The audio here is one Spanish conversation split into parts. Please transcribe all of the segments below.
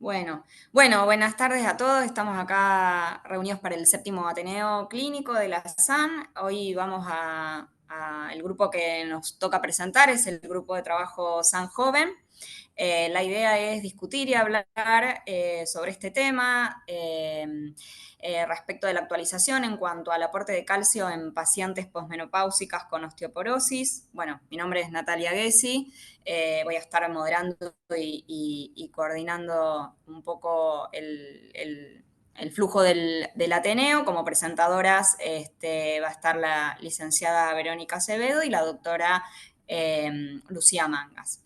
Buenas tardes a todos. Estamos acá reunidos para el séptimo Ateneo Clínico de la SAN. Hoy vamos el grupo que nos toca presentar es el grupo de trabajo SAN Joven. La idea es discutir y hablar sobre este tema respecto de la actualización en cuanto al aporte de calcio en pacientes posmenopáusicas con osteoporosis. Bueno, mi nombre es Natalia Gessi. Voy a estar moderando y coordinando un poco el flujo del Ateneo. Como presentadoras va a estar la licenciada Verónica Acevedo y la doctora Lucía Mangas.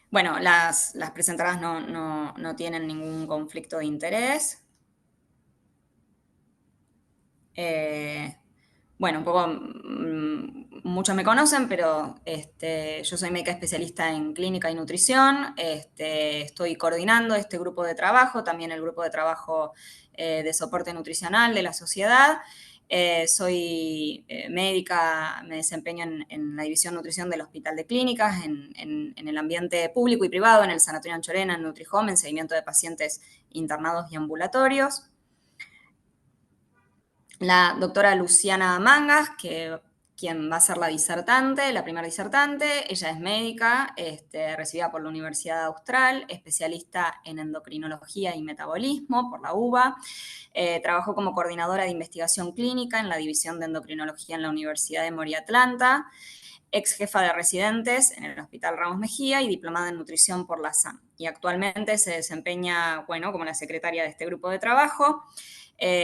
Bueno, las presentadoras no tienen ningún conflicto de interés. Bueno, un poco, muchos me conocen, pero yo soy médica especialista en clínica y nutrición. Estoy coordinando este grupo de trabajo, también el grupo de trabajo de soporte nutricional de la sociedad. Soy médica, me desempeño en la división nutrición del Hospital de Clínicas, en el ambiente público y privado, en el Sanatorio Anchorena, en NutriHome, en seguimiento de pacientes internados y ambulatorios. La doctora Luciana Mangas, quien va a ser la disertante, la primera disertante. Ella es médica, recibida por la Universidad Austral, especialista en endocrinología y metabolismo por la UBA. Trabajó como coordinadora de investigación clínica en la División de Endocrinología en la Universidad de Emory Atlanta, ex jefa de residentes en el Hospital Ramos Mejía y diplomada en nutrición por la SAM. Y actualmente se desempeña, como la secretaria de este grupo de trabajo.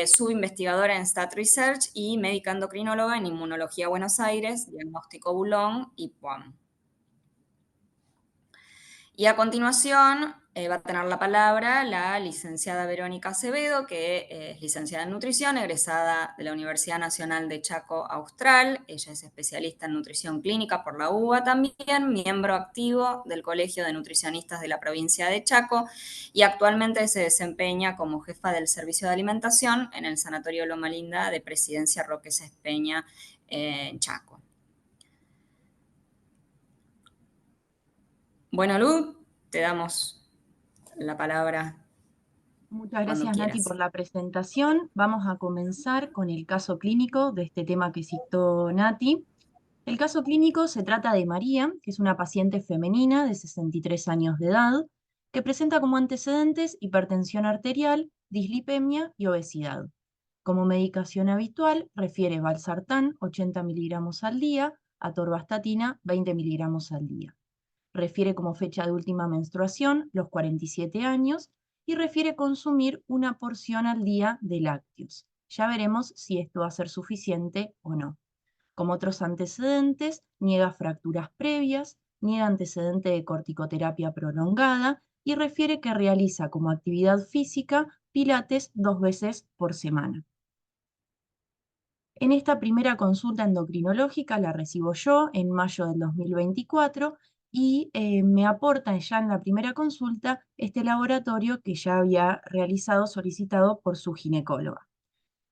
Subinvestigadora en Stat Research y médica endocrinóloga en Inmunología Buenos Aires, Diagnóstico Boulogne y POAM. Y a continuación va a tener la palabra la licenciada Verónica Acevedo, que es licenciada en nutrición, egresada de la Universidad Nacional de Chaco Austral. Ella es especialista en nutrición clínica por la UBA también, miembro activo del Colegio de Nutricionistas de la provincia de Chaco y actualmente se desempeña como jefa del servicio de alimentación en el Sanatorio Loma Linda de Presidencia Roque Sespeña en Chaco. Bueno, Luz, te damos la palabra Muchas cuando gracias, Nati, quieras. por la presentación. Vamos a comenzar con el caso clínico de este tema que citó Nati. El caso clínico se trata de María, que es una paciente femenina de 63 años de edad, que presenta como antecedentes hipertensión arterial, dislipemia y obesidad. Como medicación habitual, refiere valsartán 80 miligramos al día, atorvastatina 20 miligramos al día. Refiere como fecha de última menstruación los 47 años y refiere consumir una porción al día de lácteos. Ya veremos si esto va a ser suficiente o no. Como otros antecedentes, niega fracturas previas, niega antecedente de corticoterapia prolongada y refiere que realiza como actividad física pilates 2 veces por semana. En esta primera consulta endocrinológica la recibo yo en mayo del 2024 y me aportan ya en la primera consulta este laboratorio que ya había solicitado por su ginecóloga.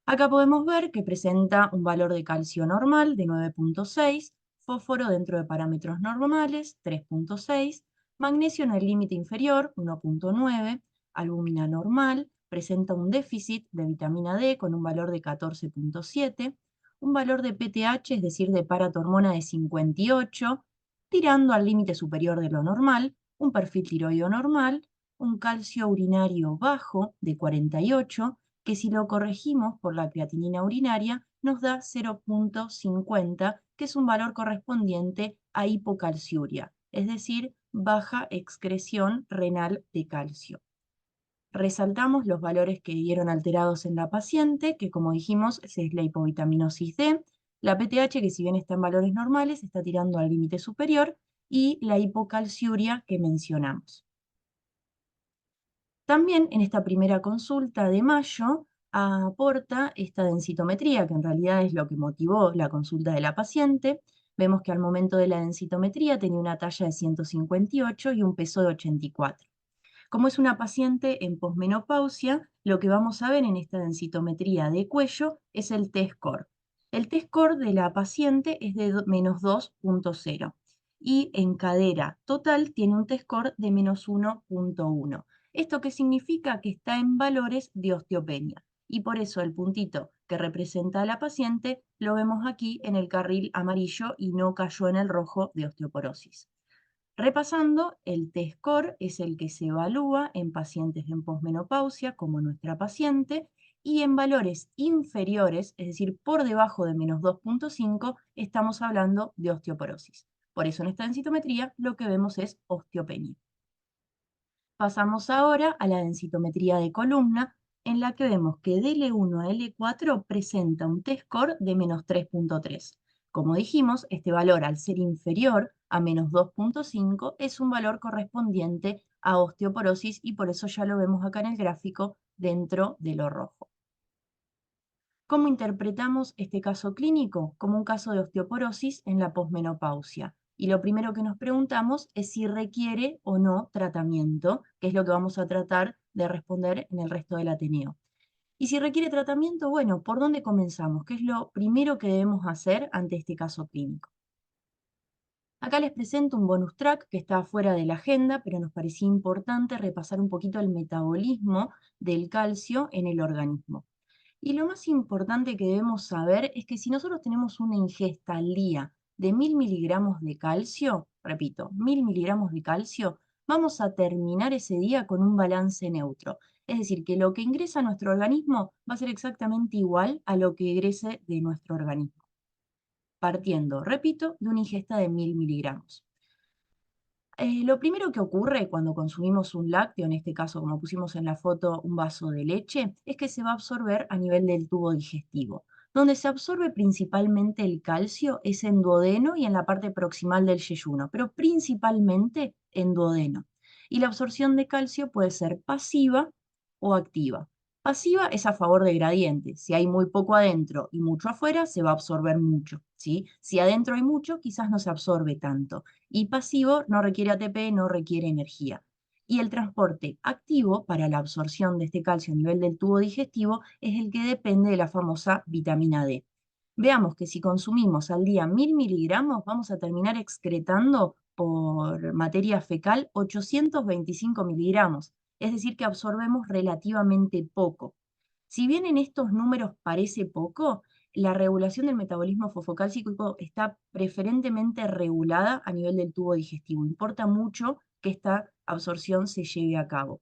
Acá podemos ver que presenta un valor de calcio normal de 9.6, fósforo dentro de parámetros normales 3.6, magnesio en el límite inferior 1.9, albúmina normal, presenta un déficit de vitamina D con un valor de 14.7, un valor de PTH, es decir, de paratormona de 58, tirando al límite superior de lo normal, un perfil tiroideo normal, un calcio urinario bajo de 48, que si lo corregimos por la creatinina urinaria nos da 0.50, que es un valor correspondiente a hipocalciuria, es decir, baja excreción renal de calcio. Resaltamos los valores que dieron alterados en la paciente, que como dijimos es la hipovitaminosis D, la PTH, que si bien está en valores normales, está tirando al límite superior, y la hipocalciuria que mencionamos. También en esta primera consulta de mayo aporta esta densitometría, que en realidad es lo que motivó la consulta de la paciente. Vemos que al momento de la densitometría tenía una talla de 158 y un peso de 84. Como es una paciente en posmenopausia, lo que vamos a ver en esta densitometría de cuello es el T-score. El T-score de la paciente es de -2.0. y en cadera total tiene un T-score de menos 1.1. ¿Esto qué significa? Que está en valores de osteopenia. Y por eso el puntito que representa a la paciente lo vemos aquí en el carril amarillo y no cayó en el rojo de osteoporosis. Repasando, el T-score es el que se evalúa en pacientes en posmenopausia, como nuestra paciente, y en valores inferiores, es decir, por debajo de menos 2.5, estamos hablando de osteoporosis. Por eso en esta densitometría lo que vemos es osteopenia. Pasamos ahora a la densitometría de columna, en la que vemos que de L1 a L4 presenta un T-score de menos 3.3. Como dijimos, este valor, al ser inferior a menos 2.5, es un valor correspondiente a osteoporosis y por eso ya lo vemos acá en el gráfico dentro de lo rojo. ¿Cómo interpretamos este caso clínico? Como un caso de osteoporosis en la posmenopausia. Y lo primero que nos preguntamos es si requiere o no tratamiento, que es lo que vamos a tratar de responder en el resto del Ateneo. Y si requiere tratamiento, bueno, ¿por dónde comenzamos? ¿Qué es lo primero que debemos hacer ante este caso clínico? Acá les presento un bonus track que está fuera de la agenda, pero nos parecía importante repasar un poquito el metabolismo del calcio en el organismo. Y lo más importante que debemos saber es que si nosotros tenemos una ingesta al día de 1000 miligramos de calcio, repito, 1000 miligramos de calcio, vamos a terminar ese día con un balance neutro. Es decir, que lo que ingresa a nuestro organismo va a ser exactamente igual a lo que egrese de nuestro organismo, partiendo, repito, de una ingesta de 1000 miligramos. Lo primero que ocurre cuando consumimos un lácteo, en este caso, como pusimos en la foto, un vaso de leche, es que se va a absorber a nivel del tubo digestivo. Donde se absorbe principalmente el calcio es en duodeno y en la parte proximal del yeyuno, pero principalmente en duodeno. Y la absorción de calcio puede ser pasiva o activa. Pasiva es a favor de gradiente. Si hay muy poco adentro y mucho afuera, se va a absorber mucho, ¿sí? Si adentro hay mucho, quizás no se absorbe tanto. Y pasivo no requiere ATP, no requiere energía. Y el transporte activo para la absorción de este calcio a nivel del tubo digestivo es el que depende de la famosa vitamina D. Veamos que si consumimos al día 1000 miligramos, vamos a terminar excretando por materia fecal 825 miligramos, es decir, que absorbemos relativamente poco. Si bien en estos números parece poco, la regulación del metabolismo fosfocálcico está preferentemente regulada a nivel del tubo digestivo. Importa mucho que esta absorción se lleve a cabo.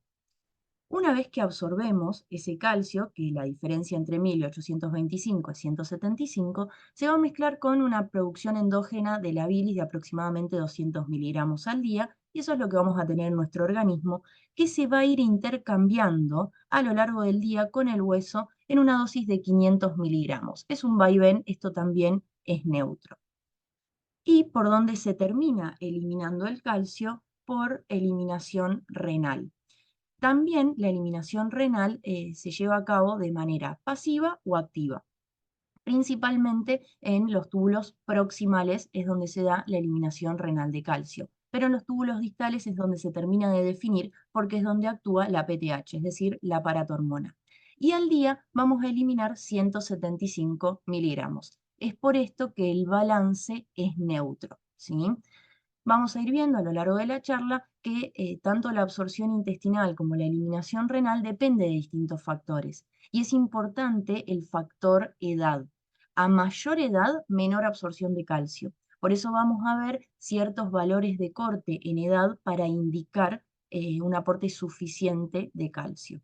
Una vez que absorbemos ese calcio, que la diferencia entre 1000 y 825 es 175, se va a mezclar con una producción endógena de la bilis de aproximadamente 200 miligramos al día, y eso es lo que vamos a tener en nuestro organismo, que se va a ir intercambiando a lo largo del día con el hueso en una dosis de 500 miligramos. Es un vaivén, esto también es neutro. ¿Y por dónde se termina eliminando el calcio? Por eliminación renal. También la eliminación renal se lleva a cabo de manera pasiva o activa. Principalmente en los túbulos proximales es donde se da la eliminación renal de calcio, pero en los túbulos distales es donde se termina de definir porque es donde actúa la PTH, es decir, la paratormona. Y al día vamos a eliminar 175 miligramos. Es por esto que el balance es neutro, ¿sí? Vamos a ir viendo a lo largo de la charla que tanto la absorción intestinal como la eliminación renal depende de distintos factores. Y es importante el factor edad. A mayor edad, menor absorción de calcio. Por eso vamos a ver ciertos valores de corte en edad para indicar un aporte suficiente de calcio.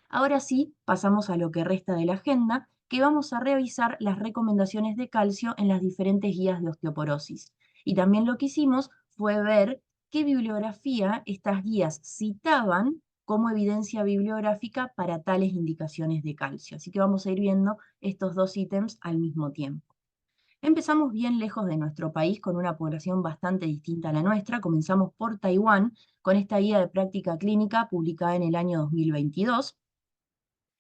Ahora sí, pasamos a lo que resta de la agenda, que vamos a revisar las recomendaciones de calcio en las diferentes guías de osteoporosis. Y también lo que hicimos fue ver qué bibliografía estas guías citaban como evidencia bibliográfica para tales indicaciones de calcio. Así que vamos a ir viendo estos dos ítems al mismo tiempo. Empezamos bien lejos de nuestro país con una población bastante distinta a la nuestra. Comenzamos por Taiwán con esta guía de práctica clínica publicada en el año 2022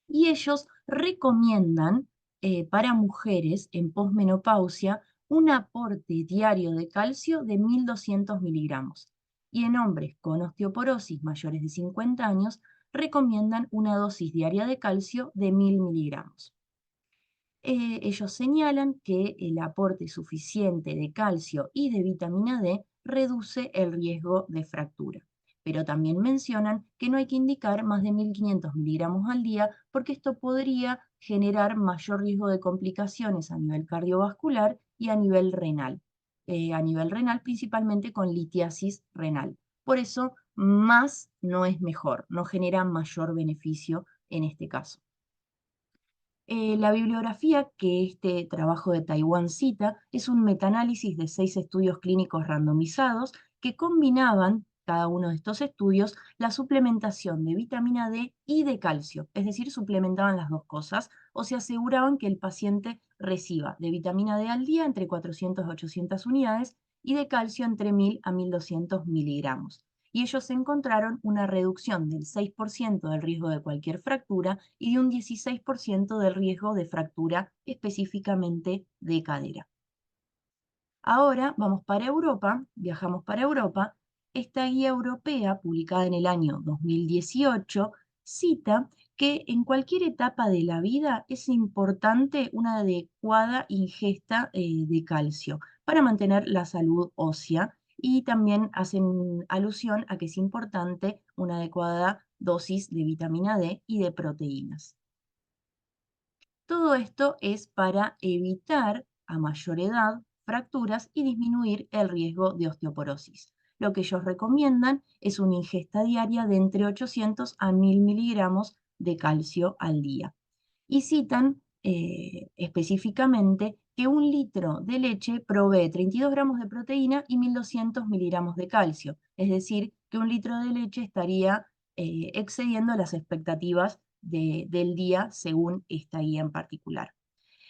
y ellos recomiendan para mujeres en posmenopausia un aporte diario de calcio de 1200 miligramos. Y en hombres con osteoporosis mayores de 50 años recomiendan una dosis diaria de calcio de 1000 miligramos. ellos señalan que el aporte suficiente de calcio y de vitamina D reduce el riesgo de fractura. Pero también mencionan que no hay que indicar más de 1.500 miligramos al día porque esto podría generar mayor riesgo de complicaciones a nivel cardiovascular y a nivel renal principalmente con litiasis renal. Por eso, más no es mejor, no genera mayor beneficio en este caso. La bibliografía que este trabajo de Taiwán cita es un metaanálisis de 6 estudios clínicos randomizados que combinaban, cada uno de estos estudios, la suplementación de vitamina D y de calcio, es decir, suplementaban las dos cosas o se aseguraban que el paciente reciba de vitamina D al día entre 400 a 800 unidades y de calcio entre 1.000 a 1.200 miligramos y ellos encontraron una reducción del 6% del riesgo de cualquier fractura y de un 16% del riesgo de fractura específicamente de cadera. Ahora vamos para Europa, viajamos para Europa. Esta guía europea, publicada en el año 2018, cita que en cualquier etapa de la vida es importante una adecuada ingesta de calcio para mantener la salud ósea y también hacen alusión a que es importante una adecuada dosis de vitamina D y de proteínas. Todo esto es para evitar a mayor edad fracturas y disminuir el riesgo de osteoporosis. Lo que ellos recomiendan es una ingesta diaria de entre 800 a 1.000 miligramos de calcio al día. Y citan específicamente que un litro de leche provee 32 gramos de proteína y 1.200 miligramos de calcio. Es decir, que un litro de leche estaría excediendo las expectativas del día según esta guía en particular.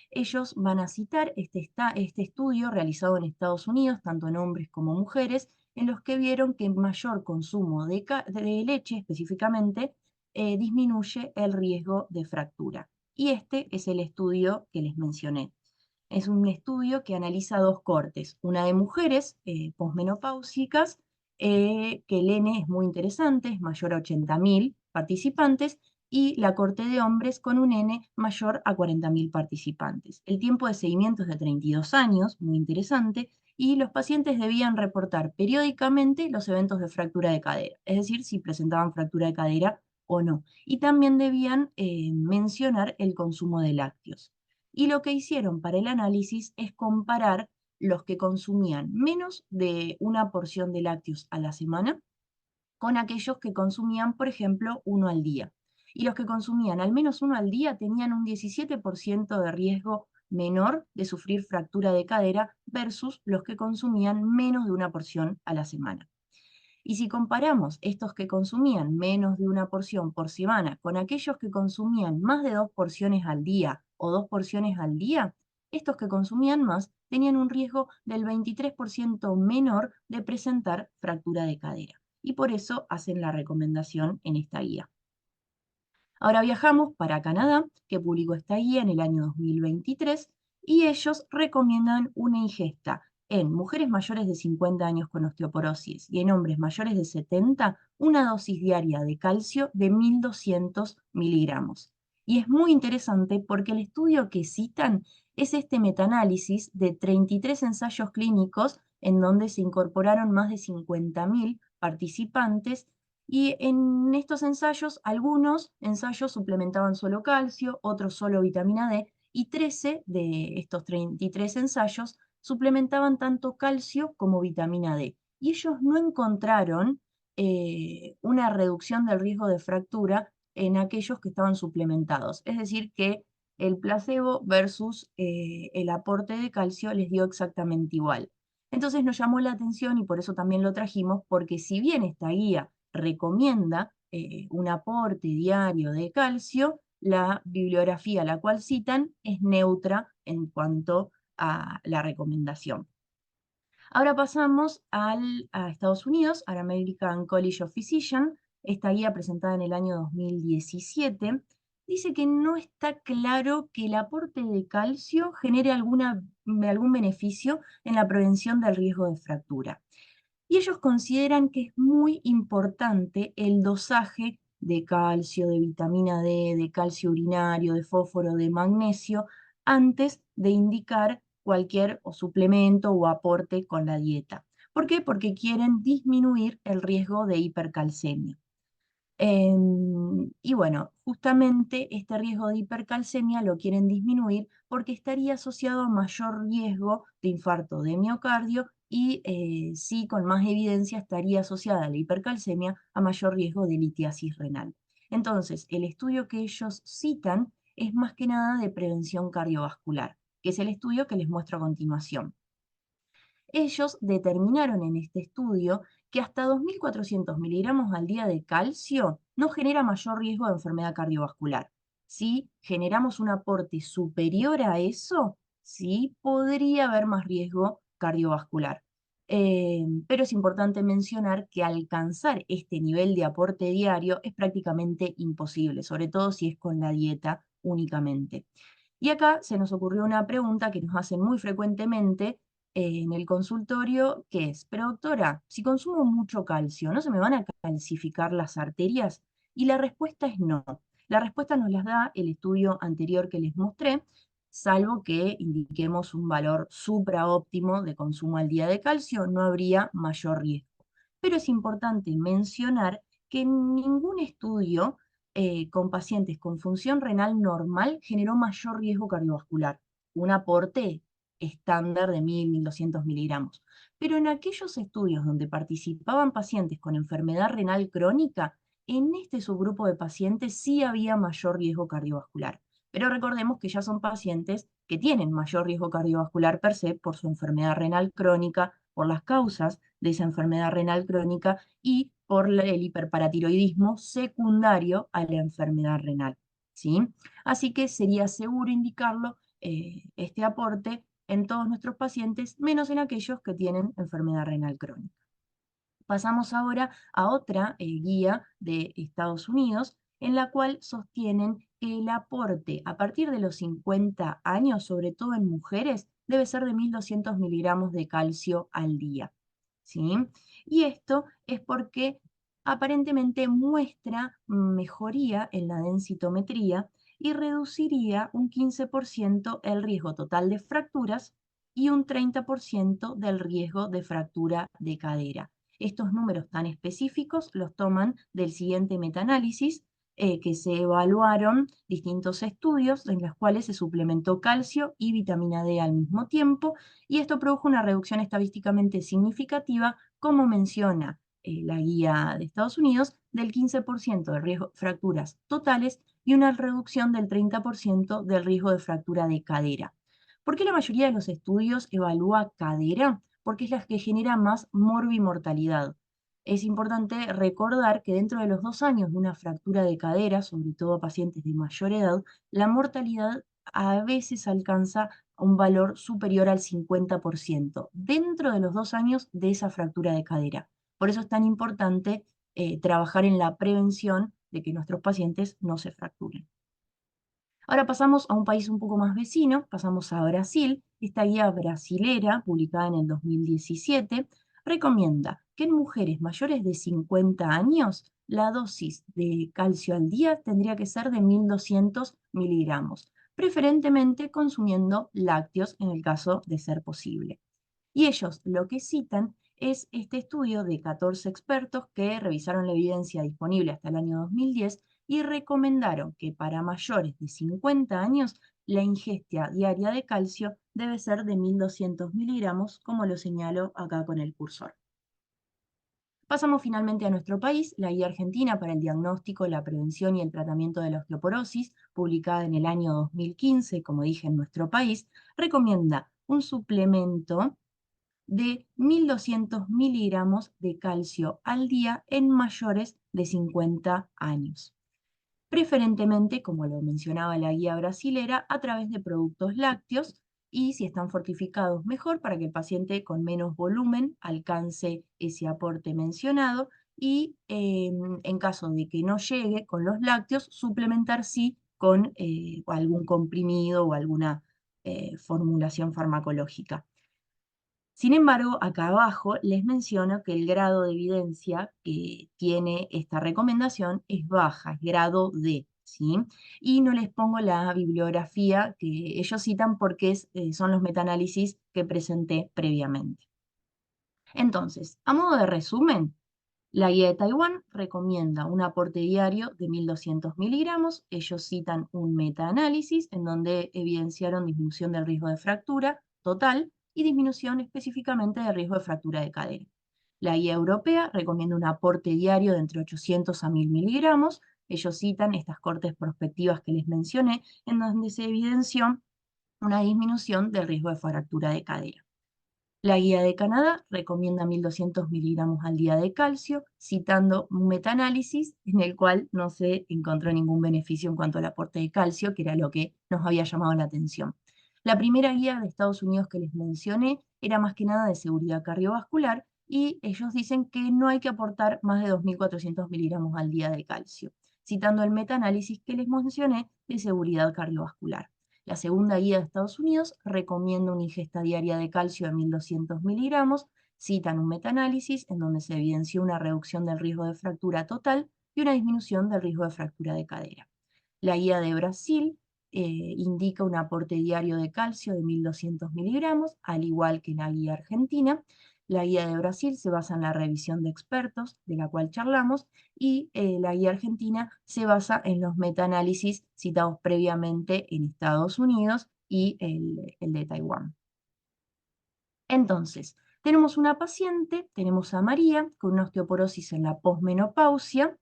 Ellos van a citar este estudio realizado en Estados Unidos, tanto en hombres como mujeres, en los que vieron que mayor consumo de leche específicamente disminuye el riesgo de fractura. Y este es el estudio que les mencioné. Es un estudio que analiza dos cortes, una de mujeres posmenopáusicas, que el N es muy interesante, es mayor a 80.000 participantes, y la corte de hombres con un N mayor a 40.000 participantes. El tiempo de seguimiento es de 32 años, muy interesante, y los pacientes debían reportar periódicamente los eventos de fractura de cadera, es decir, si presentaban fractura de cadera o no. Y también debían mencionar el consumo de lácteos. Y lo que hicieron para el análisis es comparar los que consumían menos de una porción de lácteos a la semana con aquellos que consumían, por ejemplo, uno al día. Y los que consumían al menos uno al día tenían un 17% de riesgo menor de sufrir fractura de cadera versus los que consumían menos de una porción a la semana. Y si comparamos estos que consumían menos de una porción por semana con aquellos que consumían más de 2 porciones al día o 2 porciones al día, estos que consumían más tenían un riesgo del 23% menor de presentar fractura de cadera. Y por eso hacen la recomendación en esta guía. Ahora viajamos para Canadá, que publicó esta guía en el año 2023, y ellos recomiendan una ingesta en mujeres mayores de 50 años con osteoporosis y en hombres mayores de 70, una dosis diaria de calcio de 1.200 miligramos. Y es muy interesante porque el estudio que citan es este metaanálisis de 33 ensayos clínicos en donde se incorporaron más de 50.000 participantes y en estos ensayos, algunos ensayos suplementaban solo calcio, otros solo vitamina D, y 13 de estos 33 ensayos suplementaban tanto calcio como vitamina D. Y ellos no encontraron una reducción del riesgo de fractura en aquellos que estaban suplementados. Es decir, que el placebo versus el aporte de calcio les dio exactamente igual. Entonces nos llamó la atención y por eso también lo trajimos, porque si bien esta guía recomienda un aporte diario de calcio, la bibliografía a la cual citan es neutra en cuanto a la recomendación. Ahora pasamos a Estados Unidos, al American College of Physicians. Esta guía presentada en el año 2017 dice que no está claro que el aporte de calcio genere algún beneficio en la prevención del riesgo de fractura. Y ellos consideran que es muy importante el dosaje de calcio, de vitamina D, de calcio urinario, de fósforo, de magnesio antes de indicar cualquier o suplemento o aporte con la dieta. ¿Por qué? Porque quieren disminuir el riesgo de hipercalcemia. Y bueno, justamente este riesgo de hipercalcemia lo quieren disminuir porque estaría asociado a mayor riesgo de infarto de miocardio y sí, con más evidencia estaría asociada a la hipercalcemia a mayor riesgo de litiasis renal. Entonces, el estudio que ellos citan es más que nada de prevención cardiovascular, que es el estudio que les muestro a continuación. Ellos determinaron en este estudio que hasta 2.400 miligramos al día de calcio no genera mayor riesgo de enfermedad cardiovascular. Si generamos un aporte superior a eso, sí podría haber más riesgo cardiovascular. Pero es importante mencionar que alcanzar este nivel de aporte diario es prácticamente imposible, sobre todo si es con la dieta únicamente. Y acá se nos ocurrió una pregunta que nos hacen muy frecuentemente en el consultorio, que es, pero doctora, si consumo mucho calcio, ¿no se me van a calcificar las arterias? Y la respuesta es no. La respuesta nos las da el estudio anterior que les mostré, salvo que indiquemos un valor supraóptimo de consumo al día de calcio, no habría mayor riesgo. Pero es importante mencionar que ningún estudio con pacientes con función renal normal generó mayor riesgo cardiovascular. Un aporte estándar de 1.200 miligramos. Pero en aquellos estudios donde participaban pacientes con enfermedad renal crónica, en este subgrupo de pacientes sí había mayor riesgo cardiovascular. Pero recordemos que ya son pacientes que tienen mayor riesgo cardiovascular per se por su enfermedad renal crónica, por las causas de esa enfermedad renal crónica y por el hiperparatiroidismo secundario a la enfermedad renal. ¿Sí? Así que sería seguro indicarlo, este aporte, en todos nuestros pacientes, menos en aquellos que tienen enfermedad renal crónica. Pasamos ahora a otra guía de Estados Unidos, en la cual sostienen que el aporte a partir de los 50 años, sobre todo en mujeres, debe ser de 1.200 miligramos de calcio al día. ¿Sí? Y esto es porque aparentemente muestra mejoría en la densitometría y reduciría un 15% el riesgo total de fracturas y un 30% del riesgo de fractura de cadera. Estos números tan específicos los toman del siguiente metaanálisis, que se evaluaron distintos estudios en los cuales se suplementó calcio y vitamina D al mismo tiempo, y esto produjo una reducción estadísticamente significativa, como menciona la guía de Estados Unidos, del 15% de riesgo de fracturas totales y una reducción del 30% del riesgo de fractura de cadera. ¿Por qué la mayoría de los estudios evalúa cadera? Porque es la que genera más morbimortalidad. Es importante recordar que dentro de los 2 años de una fractura de cadera, sobre todo a pacientes de mayor edad, la mortalidad a veces alcanza un valor superior al 50%, dentro de los 2 años de esa fractura de cadera. Por eso es tan importante trabajar en la prevención de que nuestros pacientes no se fracturen. Ahora pasamos a un país un poco más vecino, pasamos a Brasil. Esta guía brasilera, publicada en el 2017, recomienda que en mujeres mayores de 50 años la dosis de calcio al día tendría que ser de 1.200 miligramos, preferentemente consumiendo lácteos en el caso de ser posible. Y ellos lo que citan es este estudio de 14 expertos que revisaron la evidencia disponible hasta el año 2010 y recomendaron que para mayores de 50 años la ingesta diaria de calcio debe ser de 1.200 miligramos, como lo señalo acá con el cursor. Pasamos finalmente a nuestro país, la Guía Argentina para el Diagnóstico, la Prevención y el Tratamiento de la Osteoporosis, publicada en el año 2015, como dije, en nuestro país, recomienda un suplemento de 1.200 miligramos de calcio al día en mayores de 50 años. Preferentemente, como lo mencionaba la guía brasilera, a través de productos lácteos y si están fortificados mejor para que el paciente con menos volumen alcance ese aporte mencionado y en caso de que no llegue con los lácteos, suplementar sí con algún comprimido o alguna formulación farmacológica. Sin embargo, acá abajo les menciono que el grado de evidencia que tiene esta recomendación es baja, es grado D. ¿sí? Y no les pongo la bibliografía que ellos citan porque son los metaanálisis que presenté previamente. Entonces, a modo de resumen, la guía de Taiwán recomienda un aporte diario de 1.200 miligramos. Ellos citan un metaanálisis en donde evidenciaron disminución del riesgo de fractura total y disminución específicamente del riesgo de fractura de cadera. La guía europea recomienda un aporte diario de entre 800 a 1.000 miligramos. Ellos citan estas cortes prospectivas que les mencioné, en donde se evidenció una disminución del riesgo de fractura de cadera. La guía de Canadá recomienda 1.200 miligramos al día de calcio, citando un metaanálisis en el cual no se encontró ningún beneficio en cuanto al aporte de calcio, que era lo que nos había llamado la atención. La primera guía de Estados Unidos que les mencioné era más que nada de seguridad cardiovascular y ellos dicen que no hay que aportar más de 2.400 miligramos al día de calcio, citando el metaanálisis que les mencioné de seguridad cardiovascular. La segunda guía de Estados Unidos recomienda una ingesta diaria de calcio de 1.200 miligramos, citan un metaanálisis en donde se evidenció una reducción del riesgo de fractura total y una disminución del riesgo de fractura de cadera. La guía de Brasil indica un aporte diario de calcio de 1.200 miligramos, al igual que la guía argentina. La guía de Brasil se basa en la revisión de expertos, de la cual charlamos, y la guía argentina se basa en los metaanálisis citados previamente en Estados Unidos y el de Taiwán. Entonces, tenemos una paciente, tenemos a María, con una osteoporosis en la posmenopausia,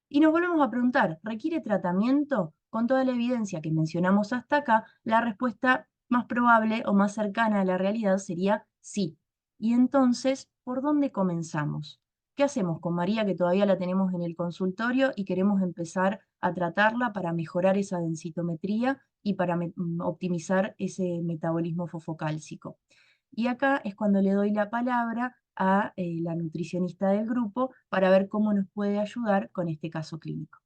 y nos volvemos a preguntar, ¿requiere tratamiento? Con toda la evidencia que mencionamos hasta acá, la respuesta más probable o más cercana a la realidad sería sí. Y entonces, ¿por dónde comenzamos? ¿Qué hacemos con María, que todavía la tenemos en el consultorio y queremos empezar a tratarla para mejorar esa densitometría y para optimizar ese metabolismo fosfocálcico? Y acá es cuando le doy la palabra a la nutricionista del grupo para ver cómo nos puede ayudar con este caso clínico.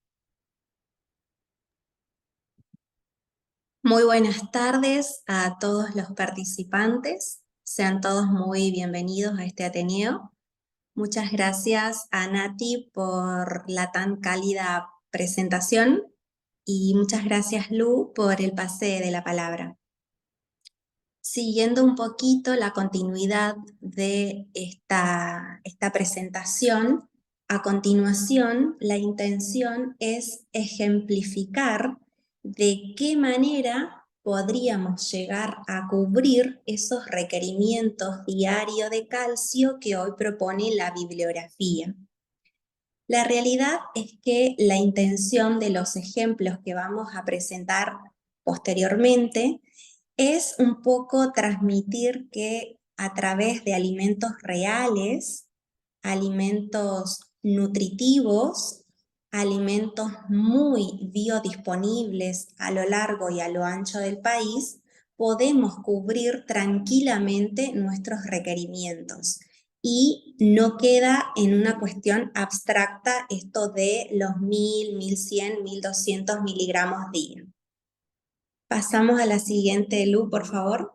Muy buenas tardes a todos los participantes. Sean todos muy bienvenidos a este Ateneo. Muchas gracias a Nati por la tan cálida presentación y muchas gracias Lu por el pase de la palabra. Siguiendo un poquito la continuidad de esta presentación, a continuación la intención es ejemplificar de qué manera podríamos llegar a cubrir esos requerimientos diarios de calcio que hoy propone la bibliografía. La realidad es que la intención de los ejemplos que vamos a presentar posteriormente es un poco transmitir que a través de alimentos reales, alimentos nutritivos, alimentos muy biodisponibles a lo largo y a lo ancho del país, podemos cubrir tranquilamente nuestros requerimientos. Y no queda en una cuestión abstracta esto de los 1.000, 1.100, 1.200 miligramos día. Pasamos a la siguiente, Lu, por favor.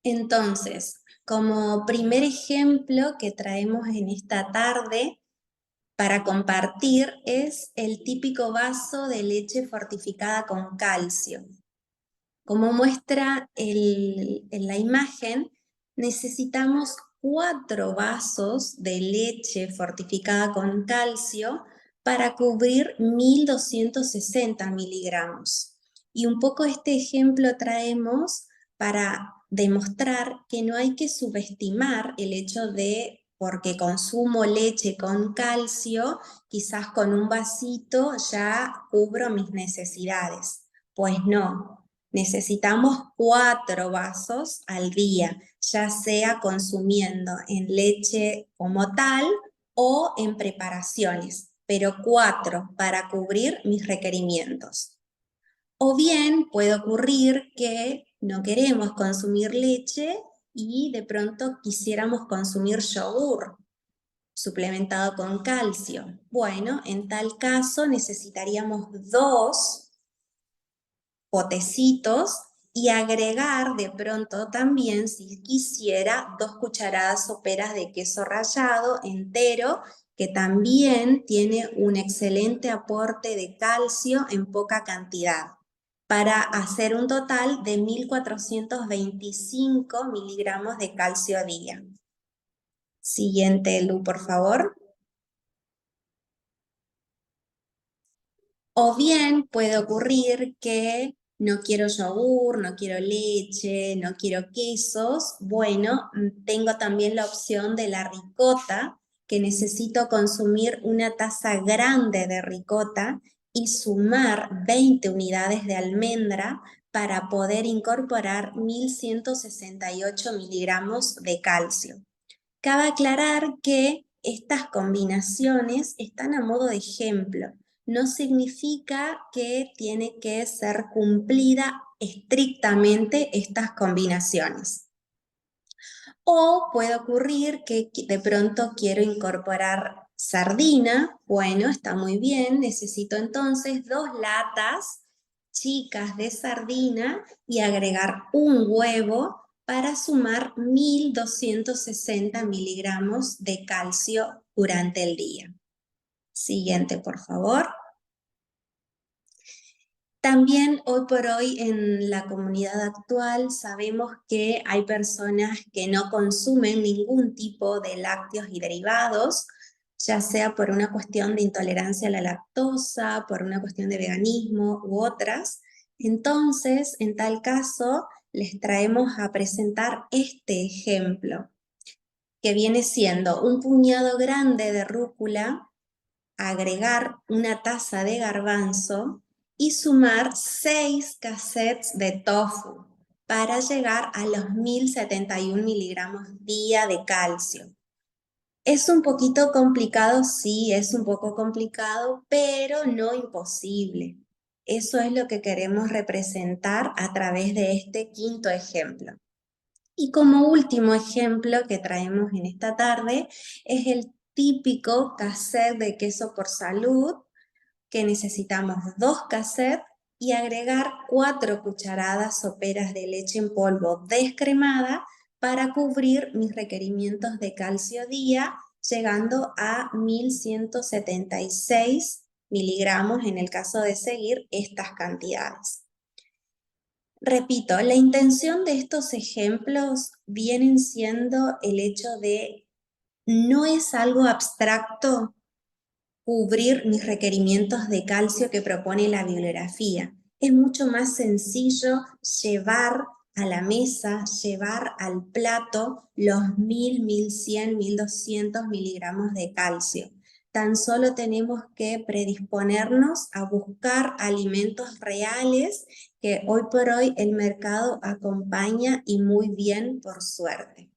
Entonces, como primer ejemplo que traemos en esta tarde para compartir es el típico vaso de leche fortificada con calcio. Como muestra en la imagen, necesitamos 4 vasos de leche fortificada con calcio para cubrir 1.260 miligramos. Y un poco este ejemplo traemos para demostrar que no hay que subestimar el hecho de, porque consumo leche con calcio, quizás con un vasito ya cubro mis necesidades. Pues no. Necesitamos 4 vasos al día, ya sea consumiendo en leche como tal o en preparaciones, pero 4 para cubrir mis requerimientos. O bien puede ocurrir que no queremos consumir leche y de pronto quisiéramos consumir yogur suplementado con calcio. Bueno, en tal caso necesitaríamos 2 potecitos y agregar de pronto también, si quisiera, 2 cucharadas soperas de queso rallado entero que también tiene un excelente aporte de calcio en poca cantidad, para hacer un total de 1425 miligramos de calcio día. Siguiente, Lu, por favor. O bien puede ocurrir que no quiero yogur, no quiero leche, no quiero quesos. Bueno, tengo también la opción de la ricota, que necesito consumir una taza grande de ricota y sumar 20 unidades de almendra para poder incorporar 1168 miligramos de calcio. Cabe aclarar que estas combinaciones están a modo de ejemplo. No significa que tiene que ser cumplida estrictamente estas combinaciones. O puede ocurrir que de pronto quiero incorporar sardina. Bueno, está muy bien. Necesito entonces 2 latas chicas de sardina y agregar un huevo para sumar 1260 miligramos de calcio durante el día. Siguiente, por favor. También hoy por hoy en la comunidad actual sabemos que hay personas que no consumen ningún tipo de lácteos y derivados, ya sea por una cuestión de intolerancia a la lactosa, por una cuestión de veganismo u otras. Entonces, en tal caso, les traemos a presentar este ejemplo, que viene siendo un puñado grande de rúcula, agregar una taza de garbanzo y sumar 6 cassettes de tofu para llegar a los 1071 miligramos día de calcio. Es un poquito complicado, sí, es un poco complicado, pero no imposible. Eso es lo que queremos representar a través de este quinto ejemplo. Y como último ejemplo que traemos en esta tarde es el típico cassette de queso por salud, que necesitamos 2 cassettes y agregar 4 cucharadas soperas de leche en polvo descremada para cubrir mis requerimientos de calcio día, llegando a 1176 miligramos en el caso de seguir estas cantidades. Repito, la intención de estos ejemplos vienen siendo el hecho de no es algo abstracto cubrir mis requerimientos de calcio que propone la bibliografía. Es mucho más sencillo llevar a la mesa, llevar al plato los 1000, 1100, 1200 miligramos de calcio. Tan solo tenemos que predisponernos a buscar alimentos reales que hoy por hoy el mercado acompaña y muy bien, por suerte.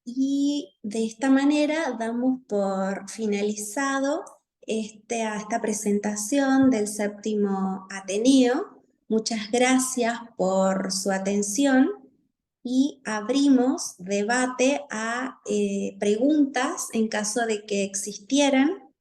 Y de esta manera damos por finalizado esta presentación del séptimo Ateneo. Muchas gracias por su atención y abrimos debate a preguntas en caso de que existieran.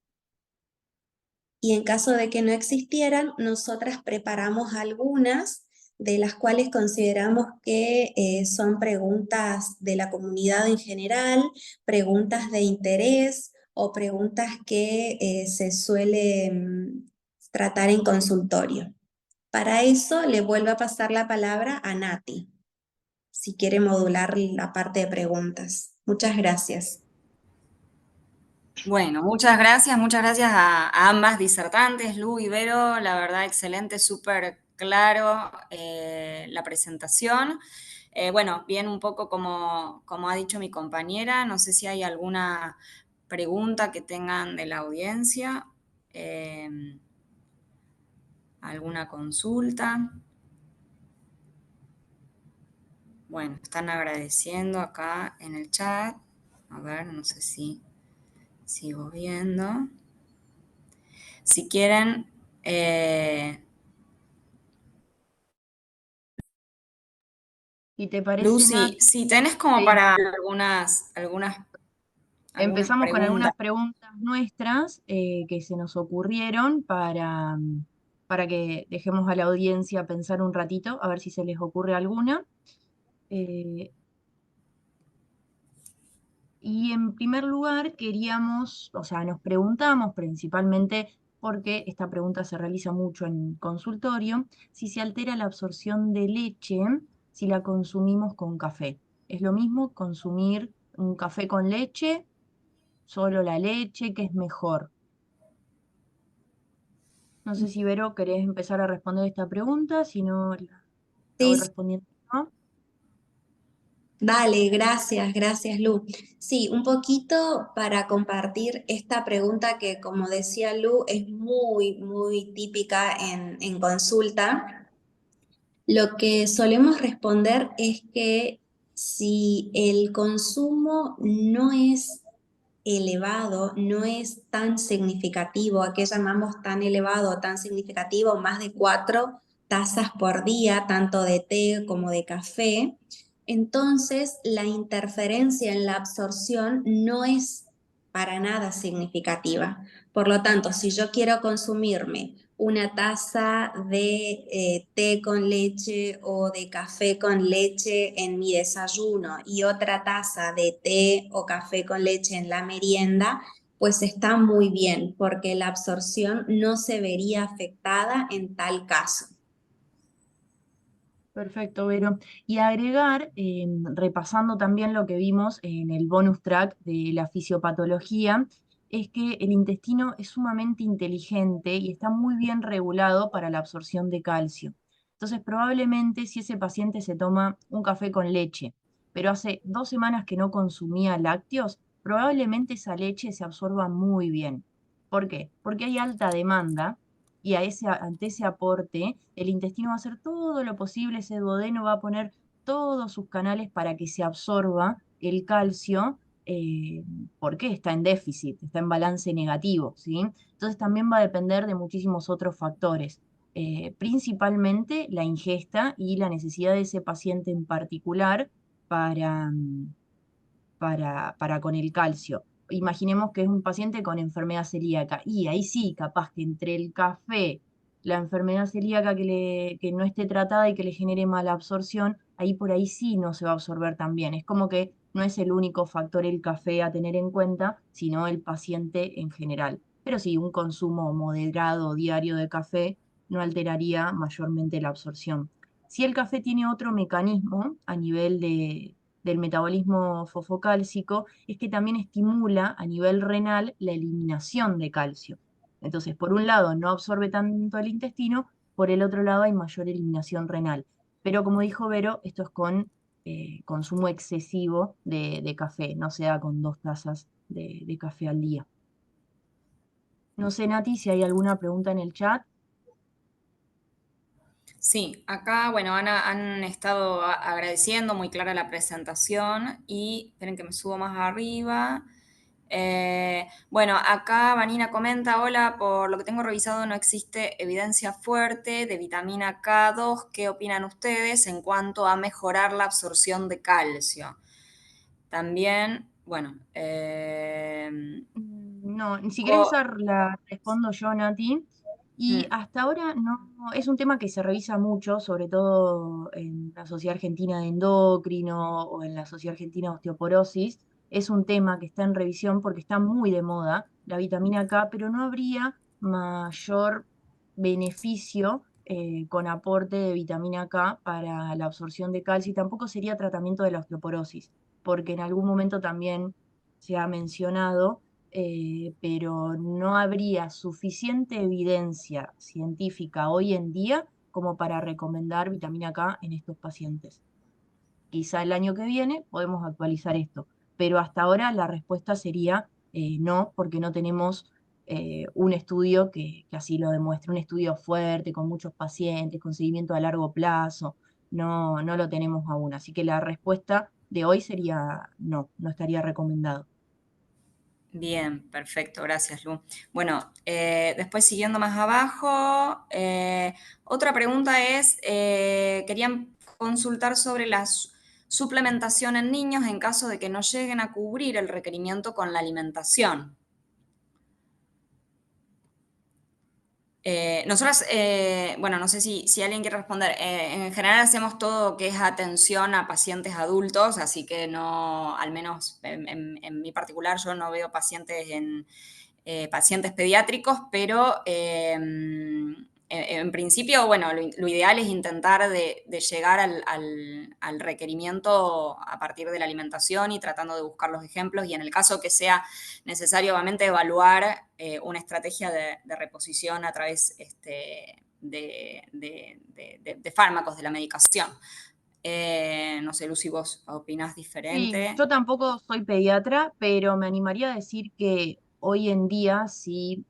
Y en caso de que no existieran, nosotras preparamos algunas de las cuales consideramos que son preguntas de la comunidad en general, preguntas de interés o preguntas que se suelen tratar en consultorio. Para eso le vuelvo a pasar la palabra a Nati, si quiere modular la parte de preguntas. Muchas gracias. Bueno, muchas gracias a ambas disertantes, Lu y Vero, la verdad excelente, súper claro la presentación. Bueno, bien un poco como ha dicho mi compañera, no sé si hay alguna pregunta que tengan de la audiencia, alguna consulta. Bueno, están agradeciendo acá en el chat. A ver, no sé si sigo viendo. Si quieren, Si te parece, Lucy, Nati, si tenés como sí. para algunas Empezamos con preguntas. algunas preguntas nuestras que se nos ocurrieron para que dejemos a la audiencia pensar un ratito, a ver si se les ocurre alguna. Eh, Y en primer lugar queríamos, o sea, nos preguntamos principalmente, porque esta pregunta se realiza mucho en consultorio, si se altera la absorción de leche si la consumimos con café. ¿Es lo mismo consumir un café con leche, solo la leche, qué es mejor? No sé si Vero querés empezar a responder esta pregunta, si no la voy Sí, respondiendo yo. dale, gracias, gracias Lu. Sí, un poquito para compartir esta pregunta que, como decía Lu, es muy, muy típica en consulta. Lo que solemos responder es que si el consumo no es elevado, no es tan significativo, ¿a qué llamamos tan elevado o tan significativo? Más de 4 tazas por día, tanto de té como de café. Entonces, la interferencia en la absorción no es para nada significativa. Por lo tanto, si yo quiero consumirme una taza de té con leche o de café con leche en mi desayuno y otra taza de té o café con leche en la merienda, pues está muy bien porque la absorción no se vería afectada en tal caso. Perfecto, Vero. Y agregar, repasando también lo que vimos en el bonus track de la fisiopatología, es que el intestino es sumamente inteligente y está muy bien regulado para la absorción de calcio. Entonces, probablemente si ese paciente se toma un café con leche, pero hace 2 semanas que no consumía lácteos, probablemente esa leche se absorba muy bien. ¿Por qué? Porque hay alta demanda y ante ese aporte, el intestino va a hacer todo lo posible, ese duodeno va a poner todos sus canales para que se absorba el calcio, eh, porque está en déficit, está en balance negativo, ¿sí? Entonces también va a depender de muchísimos otros factores, principalmente la ingesta y la necesidad de ese paciente en particular para, para con el calcio. Imaginemos que es un paciente con enfermedad celíaca y ahí sí, capaz que entre el café, la enfermedad celíaca que no esté tratada y que le genere mala absorción, ahí por ahí sí no se va a absorber tan bien. Es como que no es el único factor el café a tener en cuenta, sino el paciente en general. Pero sí, un consumo moderado diario de café no alteraría mayormente la absorción. Si el café tiene otro mecanismo a nivel del metabolismo fosfocálcico, es que también estimula a nivel renal la eliminación de calcio. Entonces, por un lado, no absorbe tanto el intestino, por el otro lado hay mayor eliminación renal. Pero como dijo Vero, esto es con consumo excesivo de café, no se da con 2 tazas de café al día. No sé, Nati, si hay alguna pregunta en el chat. Sí, acá, bueno, han estado agradeciendo, muy clara la presentación y esperen que me subo más arriba. Bueno, acá Vanina comenta, hola, por lo que tengo revisado no existe evidencia fuerte de vitamina K2. ¿Qué opinan ustedes en cuanto a mejorar la absorción de calcio? También, bueno, No, si querés esa la respondo yo, Nati. Y mm, hasta ahora no, es un tema que se revisa mucho, sobre todo en la Sociedad Argentina de Endocrino o en la Sociedad Argentina de Osteoporosis. Es un tema que está en revisión porque está muy de moda la vitamina K, pero no habría mayor beneficio con aporte de vitamina K para la absorción de calcio y tampoco sería tratamiento de la osteoporosis, porque en algún momento también se ha mencionado, pero no habría suficiente evidencia científica hoy en día como para recomendar vitamina K en estos pacientes. Quizá el año que viene podemos actualizar esto, pero hasta ahora la respuesta sería no, porque no tenemos un estudio que así lo demuestre, un estudio fuerte, con muchos pacientes, con seguimiento a largo plazo, no, no lo tenemos aún. Así que la respuesta de hoy sería no, no estaría recomendado. bien, perfecto, gracias, Lu. Bueno, después siguiendo más abajo, otra pregunta es, querían consultar sobre la suplementación en niños en caso de que no lleguen a cubrir el requerimiento con la alimentación. Nosotras, bueno, no sé si alguien quiere responder. En general hacemos todo que es atención a pacientes adultos, así que no, al menos en mi particular, yo no veo pacientes pacientes pediátricos, pero en principio, bueno, lo ideal es intentar de llegar al requerimiento a partir de la alimentación y tratando de buscar los ejemplos, y en el caso que sea necesario, obviamente, evaluar una estrategia de reposición a través de fármacos, de la medicación. No sé, Lucy, vos opinás Sí, diferente. yo tampoco soy pediatra, pero me animaría a decir que hoy en día, si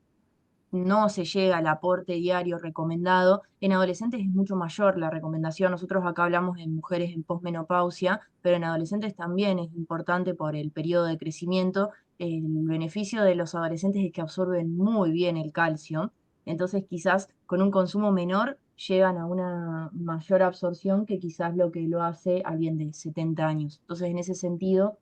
no se llega al aporte diario recomendado. En adolescentes es mucho mayor la recomendación. Nosotros acá hablamos en mujeres en posmenopausia, pero en adolescentes también es importante por el periodo de crecimiento. El beneficio de los adolescentes es que absorben muy bien el calcio, entonces quizás con un consumo menor llegan a una mayor absorción que quizás lo que lo hace alguien de 70 años. Entonces, en ese sentido,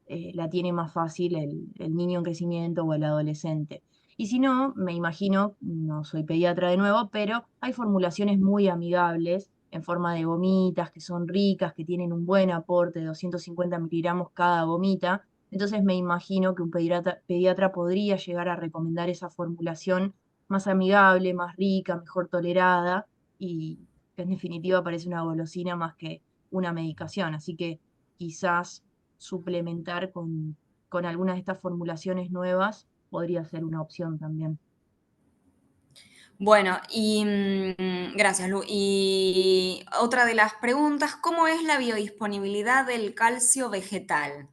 la tiene más fácil el niño en crecimiento o el adolescente. Y si no, me imagino, no soy pediatra de nuevo, pero hay formulaciones muy amigables en forma de gomitas que son ricas, que tienen un buen aporte de 250 miligramos cada gomita. Entonces me imagino que un pediatra podría llegar a recomendar esa formulación más amigable, más rica, mejor tolerada y que en definitiva parece una golosina más que una medicación. Así que quizás suplementar con algunas de estas formulaciones nuevas podría ser una opción también. Bueno, y gracias, Lu. Y otra de las preguntas, ¿cómo es la biodisponibilidad del calcio vegetal?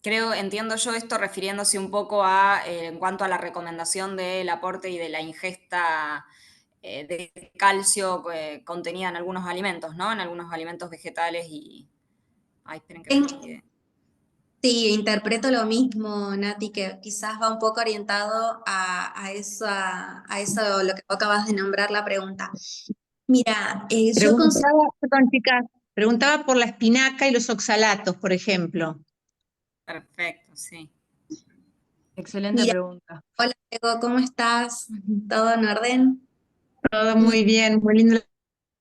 Creo, entiendo yo esto refiriéndose un poco a, en cuanto a la recomendación del aporte y de la ingesta de calcio contenida en algunos alimentos, ¿no? En algunos alimentos vegetales y... Ay, esperen que me En- olvidé. Sí, interpreto lo mismo, Nati, que quizás va un poco orientado a eso, lo que vos acabas de nombrar la pregunta. Mira, yo considero, Preguntaba, perdón, chicas, preguntaba por la espinaca y los oxalatos, por ejemplo. Perfecto, sí. Excelente mira, pregunta. hola Diego, ¿cómo estás? ¿Todo en orden? Todo Mi- muy bien, muy lindo el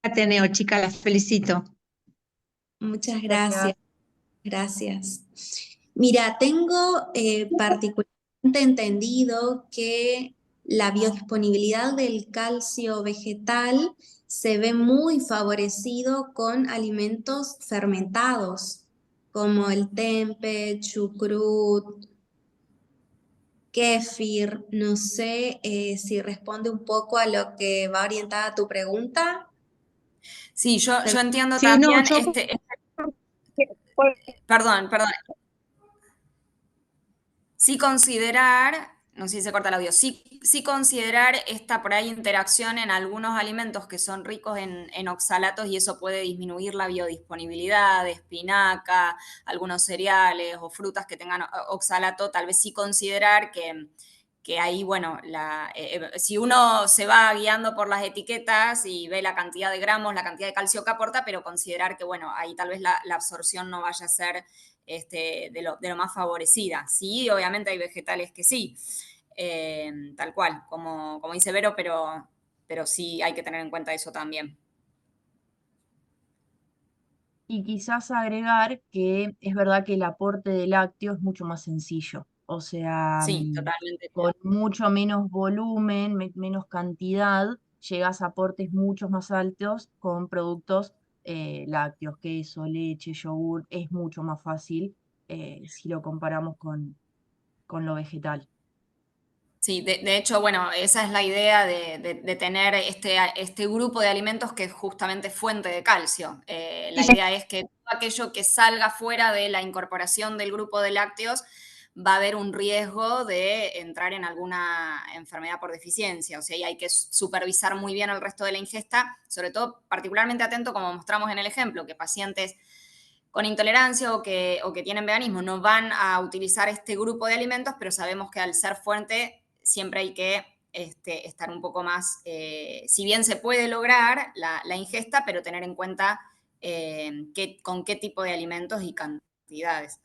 Ateneo, chicas, las felicito. Muchas Gracias. gracias, gracias. Mira, tengo particularmente entendido que la biodisponibilidad del calcio vegetal se ve muy favorecido con alimentos fermentados, como el tempe, chucrut, kéfir. No sé si responde un poco a lo que va orientada tu pregunta. Sí, yo entiendo Sí, no, también yo perdón, sí considerar, no sé si se corta el audio, sí considerar esta por ahí interacción en algunos alimentos que son ricos en oxalatos y eso puede disminuir la biodisponibilidad de espinaca, algunos cereales o frutas que tengan oxalato, tal vez sí considerar que ahí, bueno, si uno se va guiando por las etiquetas y ve la cantidad de gramos, la cantidad de calcio que aporta, pero considerar que, bueno, ahí tal vez la absorción no vaya a ser de lo más favorecida. Sí, obviamente hay vegetales que sí, tal cual, como dice Vero, pero sí hay que tener en cuenta eso también. Y quizás agregar que es verdad que el aporte de lácteos es mucho más sencillo, o sea, Sí, totalmente. con mucho menos volumen, menos cantidad, llegas a aportes mucho más altos con productos lácteos, queso, leche, yogur, es mucho más fácil si lo comparamos con lo vegetal. Sí, de hecho, bueno, esa es la idea de tener este grupo de alimentos que es justamente fuente de calcio. La idea es que todo aquello que salga fuera de la incorporación del grupo de lácteos va a haber un riesgo de entrar en alguna enfermedad por deficiencia. O sea, y hay que supervisar muy bien el resto de la ingesta, sobre todo particularmente atento, como mostramos en el ejemplo, que pacientes con intolerancia o que tienen veganismo no van a utilizar este grupo de alimentos, pero sabemos que al ser fuente siempre hay que estar un poco más, si bien se puede lograr la ingesta, pero tener en cuenta con qué tipo de alimentos y cantidades.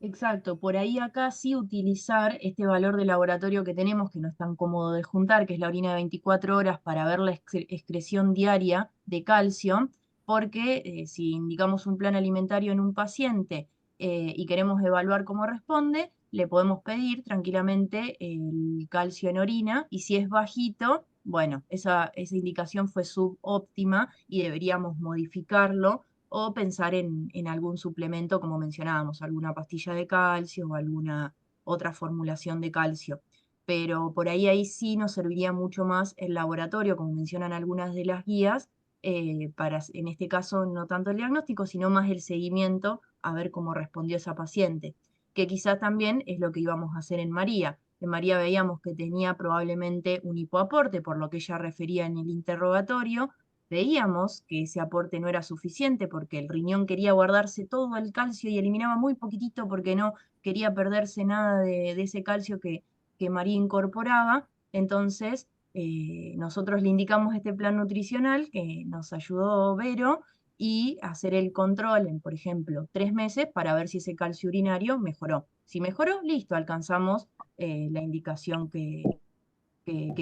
Exacto, por ahí acá sí utilizar este valor de laboratorio que tenemos, que no es tan cómodo de juntar, que es la orina de 24 horas para ver la excreción diaria de calcio, porque si indicamos un plan alimentario en un paciente y queremos evaluar cómo responde, le podemos pedir tranquilamente el calcio en orina y si es bajito, bueno, esa indicación fue subóptima y deberíamos modificarlo o pensar en algún suplemento, como mencionábamos, alguna pastilla de calcio o alguna otra formulación de calcio. Pero por ahí sí nos serviría mucho más el laboratorio, como mencionan algunas de las guías, para, en este caso, no tanto el diagnóstico, sino más el seguimiento a ver cómo respondió esa paciente, que quizás también es lo que íbamos a hacer en María. En María veíamos que tenía probablemente un hipoaporte, por lo que ella refería en el interrogatorio, veíamos que ese aporte no era suficiente porque el riñón quería guardarse todo el calcio y eliminaba muy poquitito porque no quería perderse nada de ese calcio que María incorporaba. Entonces, nosotros le indicamos este plan nutricional que nos ayudó Vero y hacer el control en, por ejemplo, 3 meses para ver si ese calcio urinario mejoró. Si mejoró, listo, alcanzamos la indicación que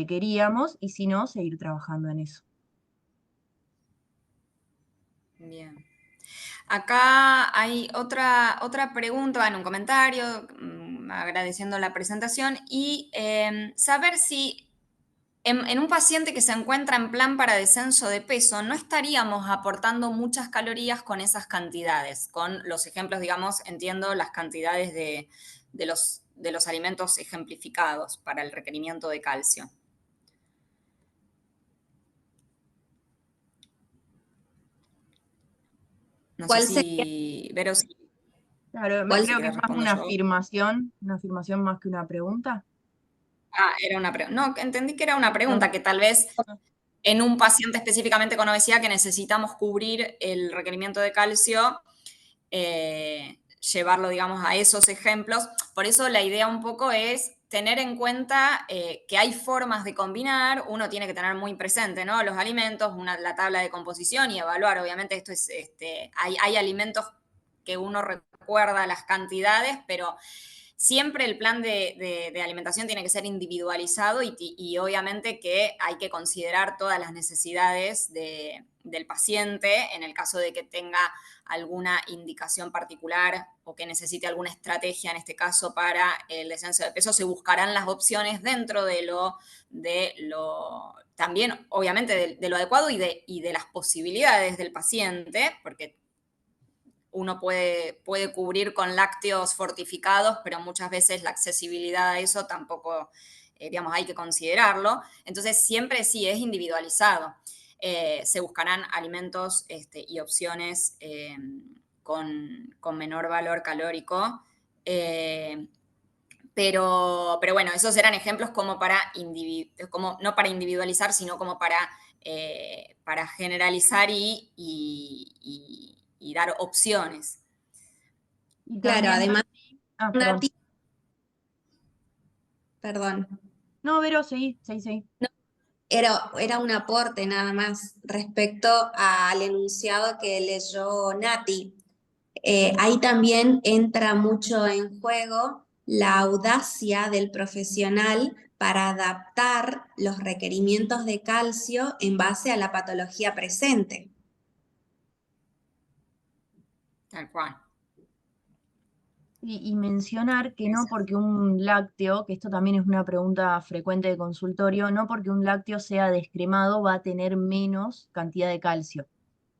queríamos y si no, seguir trabajando en eso. Bien. Acá hay otra pregunta en un comentario, agradeciendo la presentación, y saber si en un paciente que se encuentra en plan para descenso de peso, no estaríamos aportando muchas calorías con esas cantidades. Con los ejemplos, digamos, entiendo las cantidades de los alimentos ejemplificados para el requerimiento de calcio. No sé ¿Cuál sería? si, Vero, si Claro, ¿Cuál creo que es querés más respondo yo. una afirmación más que una pregunta. Ah, era una pregunta. No, entendí que era una No, pregunta, que tal vez en un paciente específicamente con obesidad que necesitamos cubrir el requerimiento de calcio, llevarlo, digamos, a esos ejemplos. Por eso la idea un poco es tener en cuenta que hay formas de combinar, uno tiene que tener muy presente, ¿no? Los alimentos, la tabla de composición y evaluar, obviamente esto es, hay alimentos que uno recuerda las cantidades, pero siempre el plan de alimentación tiene que ser individualizado y obviamente que hay que considerar todas las necesidades del paciente en el caso de que tenga alguna indicación particular o que necesite alguna estrategia, en este caso, para el descenso de peso, se buscarán las opciones dentro de lo también, obviamente, de lo adecuado y de las posibilidades del paciente, porque uno puede cubrir con lácteos fortificados, pero muchas veces la accesibilidad a eso tampoco, digamos, hay que considerarlo. Entonces, siempre sí es individualizado. Se buscarán alimentos y opciones con menor valor calórico. Pero bueno, esos eran ejemplos como como, no para individualizar, sino como para generalizar y dar opciones. y Claro, también, además, perdón. Nati, perdón, No, Vero, seguí. no, era un aporte nada más respecto al enunciado que leyó Nati. Ahí también entra mucho en juego la audacia del profesional para adaptar los requerimientos de calcio en base a la patología presente. Tal cual. Y mencionar que no porque un lácteo, que esto también es una pregunta frecuente de consultorio, no porque un lácteo sea descremado va a tener menos cantidad de calcio.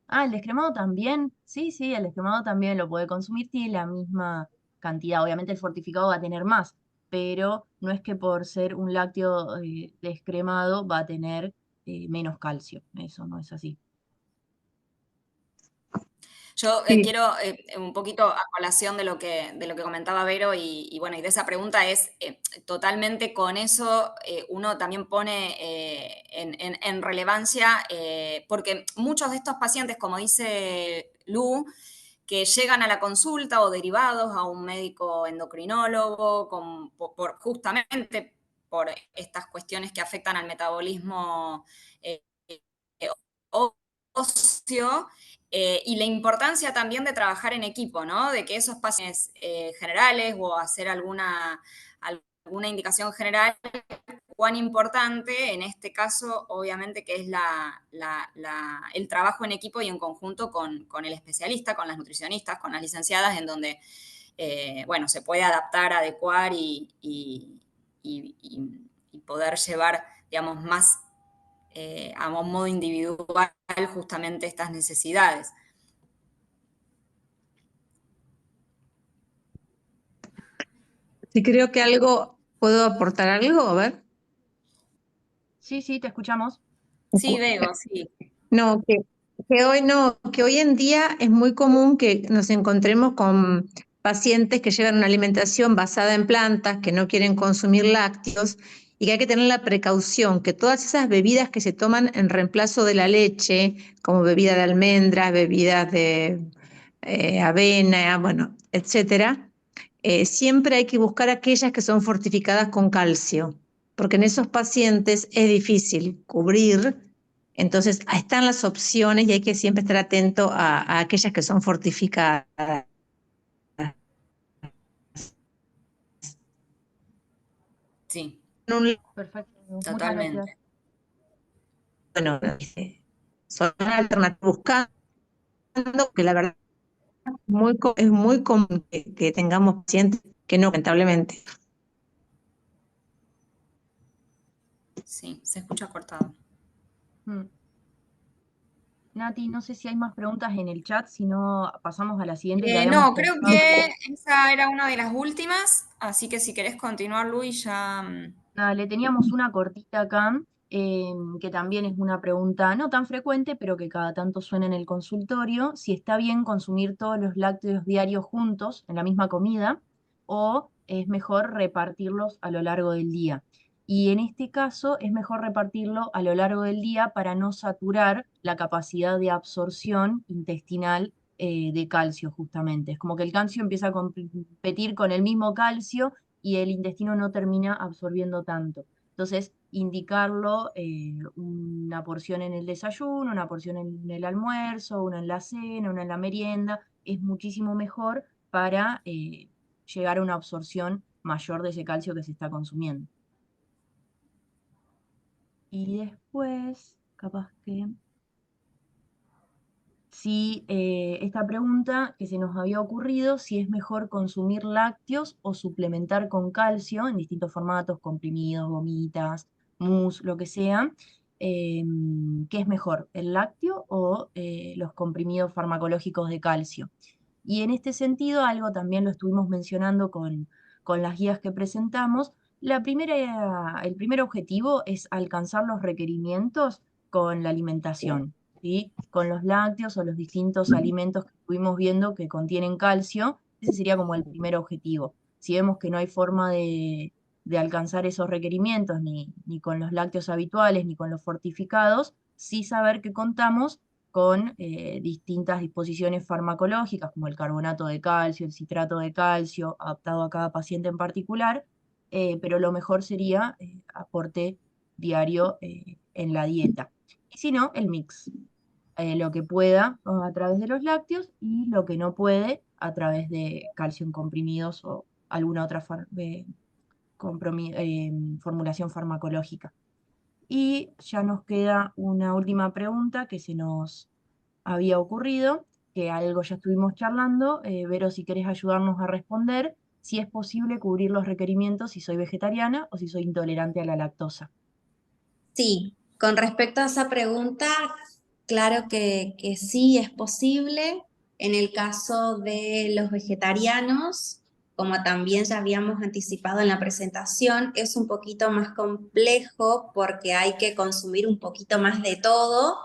Ah, ¿el descremado también? Sí, sí, el descremado también lo puede consumir, tiene la misma cantidad. Obviamente el fortificado va a tener más, pero no es que por ser un lácteo descremado va a tener menos calcio. Eso no es así. Yo Sí. quiero un poquito a colación de lo que comentaba Vero bueno, y de esa pregunta es totalmente con eso uno también pone en relevancia, porque muchos de estos pacientes, como dice Lu, que llegan a la consulta o derivados a un médico endocrinólogo justamente por estas cuestiones que afectan al metabolismo eh, óseo, Y la importancia también de trabajar en equipo, ¿no? De que esos pasos generales o hacer alguna indicación general, cuán importante en este caso, obviamente, que es el trabajo en equipo y en conjunto con el especialista, con las nutricionistas, con las licenciadas, en donde, bueno, se puede adaptar, adecuar y poder llevar, digamos, más a un modo individual justamente estas necesidades. Sí, creo que ¿puedo aportar algo? A ver. Sí, te escuchamos. Sí, Bego, sí. No, que hoy en día es muy común que nos encontremos con pacientes que llevan una alimentación basada en plantas, que no quieren consumir lácteos y que hay que tener la precaución que todas esas bebidas que se toman en reemplazo de la leche, como bebida de almendras, bebidas de avena, bueno, etcétera, siempre hay que buscar aquellas que son fortificadas con calcio, porque en esos pacientes es difícil cubrir. Entonces, ahí están las opciones y hay que siempre estar atento a aquellas que son fortificadas. Sí, Perfecto, muchas gracias. totalmente. Bueno, son alternativas buscando, que la verdad es muy común que tengamos pacientes que no, lamentablemente. Sí, se escucha cortado. Mm. Nati, no sé si hay más preguntas en el chat, si no pasamos a la siguiente que habíamos No, creo pensado. que esa era una de las últimas, así que si querés continuar, Luis, ya... Dale, teníamos una cortita acá, que también es una pregunta no tan frecuente, pero que cada tanto suena en el consultorio, si está bien consumir todos los lácteos diarios juntos en la misma comida o es mejor repartirlos a lo largo del día. Y en este caso es mejor repartirlo a lo largo del día para no saturar la capacidad de absorción intestinal de calcio, justamente. Es como que el calcio empieza a competir con el mismo calcio y el intestino no termina absorbiendo tanto. Entonces, indicarlo una porción en el desayuno, una porción en el almuerzo, una en la cena, una en la merienda, es muchísimo mejor para llegar a una absorción mayor de ese calcio que se está consumiendo. Y después, capaz que... Si esta pregunta que se nos había ocurrido, si es mejor consumir lácteos o suplementar con calcio en distintos formatos, comprimidos, gomitas, mousse, lo que sea, ¿qué es mejor, el lácteo o los comprimidos farmacológicos de calcio? Y en este sentido, algo también lo estuvimos mencionando con las guías que presentamos, el primer objetivo es alcanzar los requerimientos con la alimentación, ¿sí? Con los lácteos o los distintos alimentos que estuvimos viendo que contienen calcio, ese sería como el primer objetivo. Si vemos que no hay forma de alcanzar esos requerimientos ni con los lácteos habituales ni con los fortificados, sí saber que contamos con distintas disposiciones farmacológicas como el carbonato de calcio, el citrato de calcio, adaptado a cada paciente en particular, pero lo mejor sería aporte diario en la dieta. Y si no, el mix. Lo que pueda a través de los lácteos y lo que no puede a través de calcio en comprimidos o alguna otra formulación farmacológica. Y ya nos queda una última pregunta que se nos había ocurrido, que algo ya estuvimos charlando. Vero, si querés ayudarnos a responder, si es posible cubrir los requerimientos si soy vegetariana o si soy intolerante a la lactosa. Sí, con respecto a esa pregunta, claro que sí es posible. En el caso de los vegetarianos, como también ya habíamos anticipado en la presentación, es un poquito más complejo porque hay que consumir un poquito más de todo.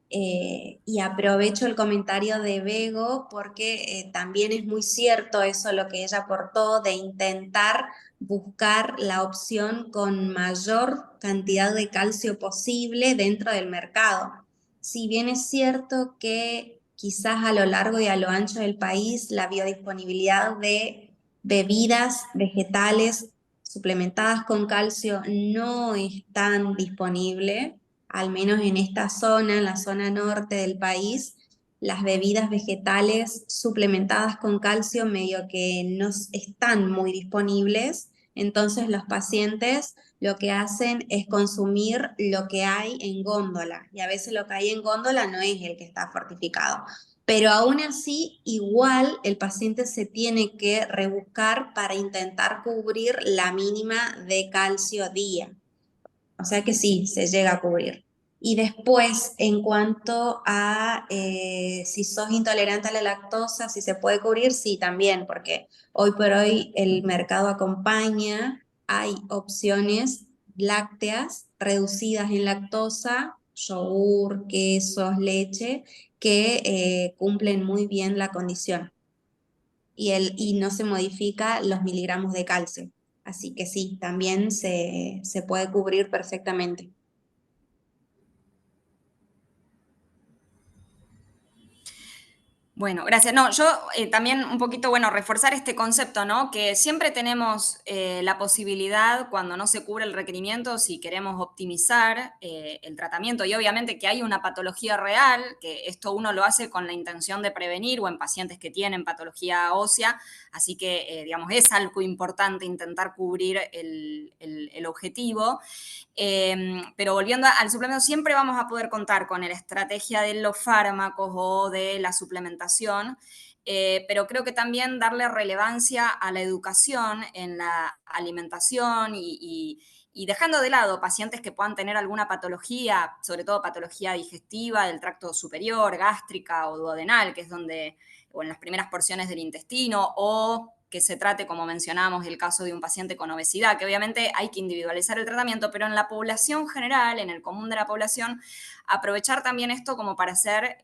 Y aprovecho el comentario de Bego porque también es muy cierto eso lo que ella aportó de intentar buscar la opción con mayor cantidad de calcio posible dentro del mercado. Si bien es cierto que quizás a lo largo y a lo ancho del país la biodisponibilidad de bebidas vegetales suplementadas con calcio no es tan disponible, al menos en esta zona, en la zona norte del país, las bebidas vegetales suplementadas con calcio medio que no están muy disponibles, entonces los pacientes lo que hacen es consumir lo que hay en góndola, y a veces lo que hay en góndola no es el que está fortificado. Pero aún así, igual el paciente se tiene que rebuscar para intentar cubrir la mínima de calcio día. O sea que sí, se llega a cubrir. Y después, en cuanto a si sos intolerante a la lactosa, si se puede cubrir, sí, también, porque hoy por hoy el mercado acompaña, hay opciones lácteas reducidas en lactosa, yogur, quesos, leche, que cumplen muy bien la condición. Y no se modifica los miligramos de calcio. Así que sí, también se puede cubrir perfectamente. Bueno, gracias. No, yo también un poquito, bueno, reforzar este concepto, ¿no? Que siempre tenemos la posibilidad, cuando no se cubre el requerimiento, si queremos optimizar el tratamiento, y obviamente que hay una patología real, que esto uno lo hace con la intención de prevenir o en pacientes que tienen patología ósea, así que, digamos, es algo importante intentar cubrir el objetivo. Pero volviendo al suplemento, siempre vamos a poder contar con la estrategia de los fármacos o de la suplementación, pero creo que también darle relevancia a la educación en la alimentación y dejando de lado pacientes que puedan tener alguna patología, sobre todo patología digestiva del tracto superior, gástrica o duodenal, que es donde, o en las primeras porciones del intestino, o que se trate, como mencionamos, el caso de un paciente con obesidad, que obviamente hay que individualizar el tratamiento, pero en la población general, en el común de la población, aprovechar también esto como para hacer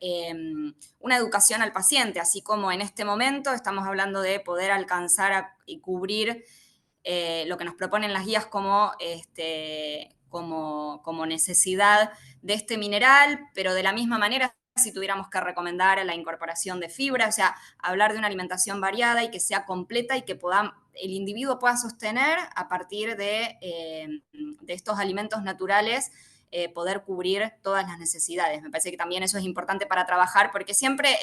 una educación al paciente, así como en este momento estamos hablando de poder alcanzar y cubrir lo que nos proponen las guías como necesidad de este mineral, pero de la misma manera, si tuviéramos que recomendar la incorporación de fibra, o sea, hablar de una alimentación variada y que sea completa y que el individuo pueda sostener a partir de estos alimentos naturales, poder cubrir todas las necesidades. Me parece que también eso es importante para trabajar, porque siempre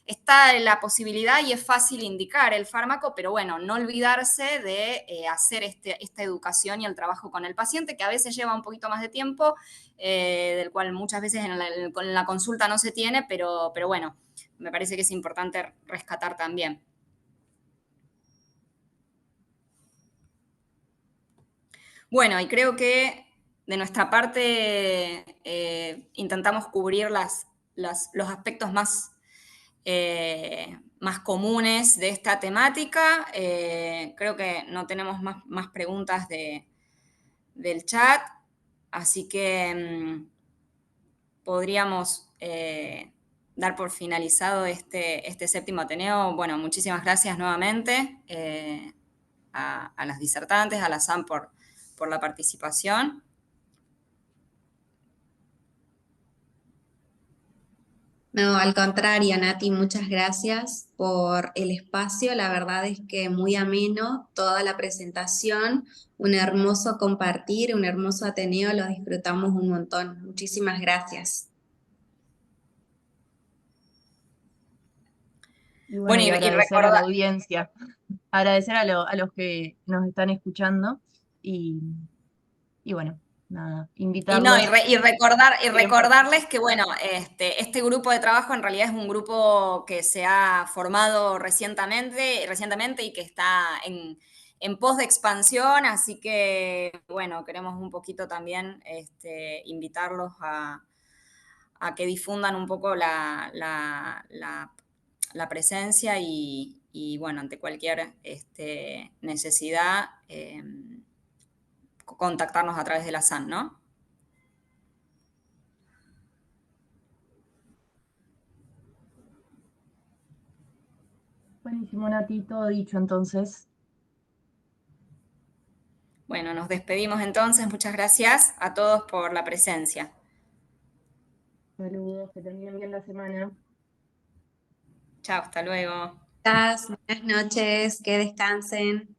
está la posibilidad y es fácil indicar el fármaco, pero bueno, no olvidarse de hacer esta educación y el trabajo con el paciente, que a veces lleva un poquito más de tiempo, del cual muchas veces en la consulta no se tiene, pero bueno, me parece que es importante rescatar también. Bueno, y creo que de nuestra parte intentamos cubrir los aspectos más comunes de esta temática. Creo que no tenemos más preguntas del chat, así que podríamos dar por finalizado este séptimo Ateneo. Bueno, muchísimas gracias nuevamente a las disertantes, a la SAM por la participación. No, al contrario, Nati, muchas gracias por el espacio. La verdad es que muy ameno toda la presentación, un hermoso compartir, un hermoso Ateneo, lo disfrutamos un montón. Muchísimas gracias. Y bueno, Bueno, y y agradecer a la recordar, audiencia, agradecer a los que nos están escuchando y, y bueno, nada, invitarlos a seguir recordarles participando. que, bueno, este grupo de trabajo en realidad es un grupo que se ha formado recientemente y que está en pos de expansión, así que, bueno, queremos un poquito también invitarlos a que difundan un poco la presencia y, bueno, ante cualquier necesidad, contactarnos a través de la SAN, ¿no? Buenísimo, Nati, todo dicho entonces. Bueno, nos despedimos entonces. Muchas gracias a todos por la presencia. Saludos, que terminen bien la semana. Chao, hasta luego. Buenas noches, que descansen.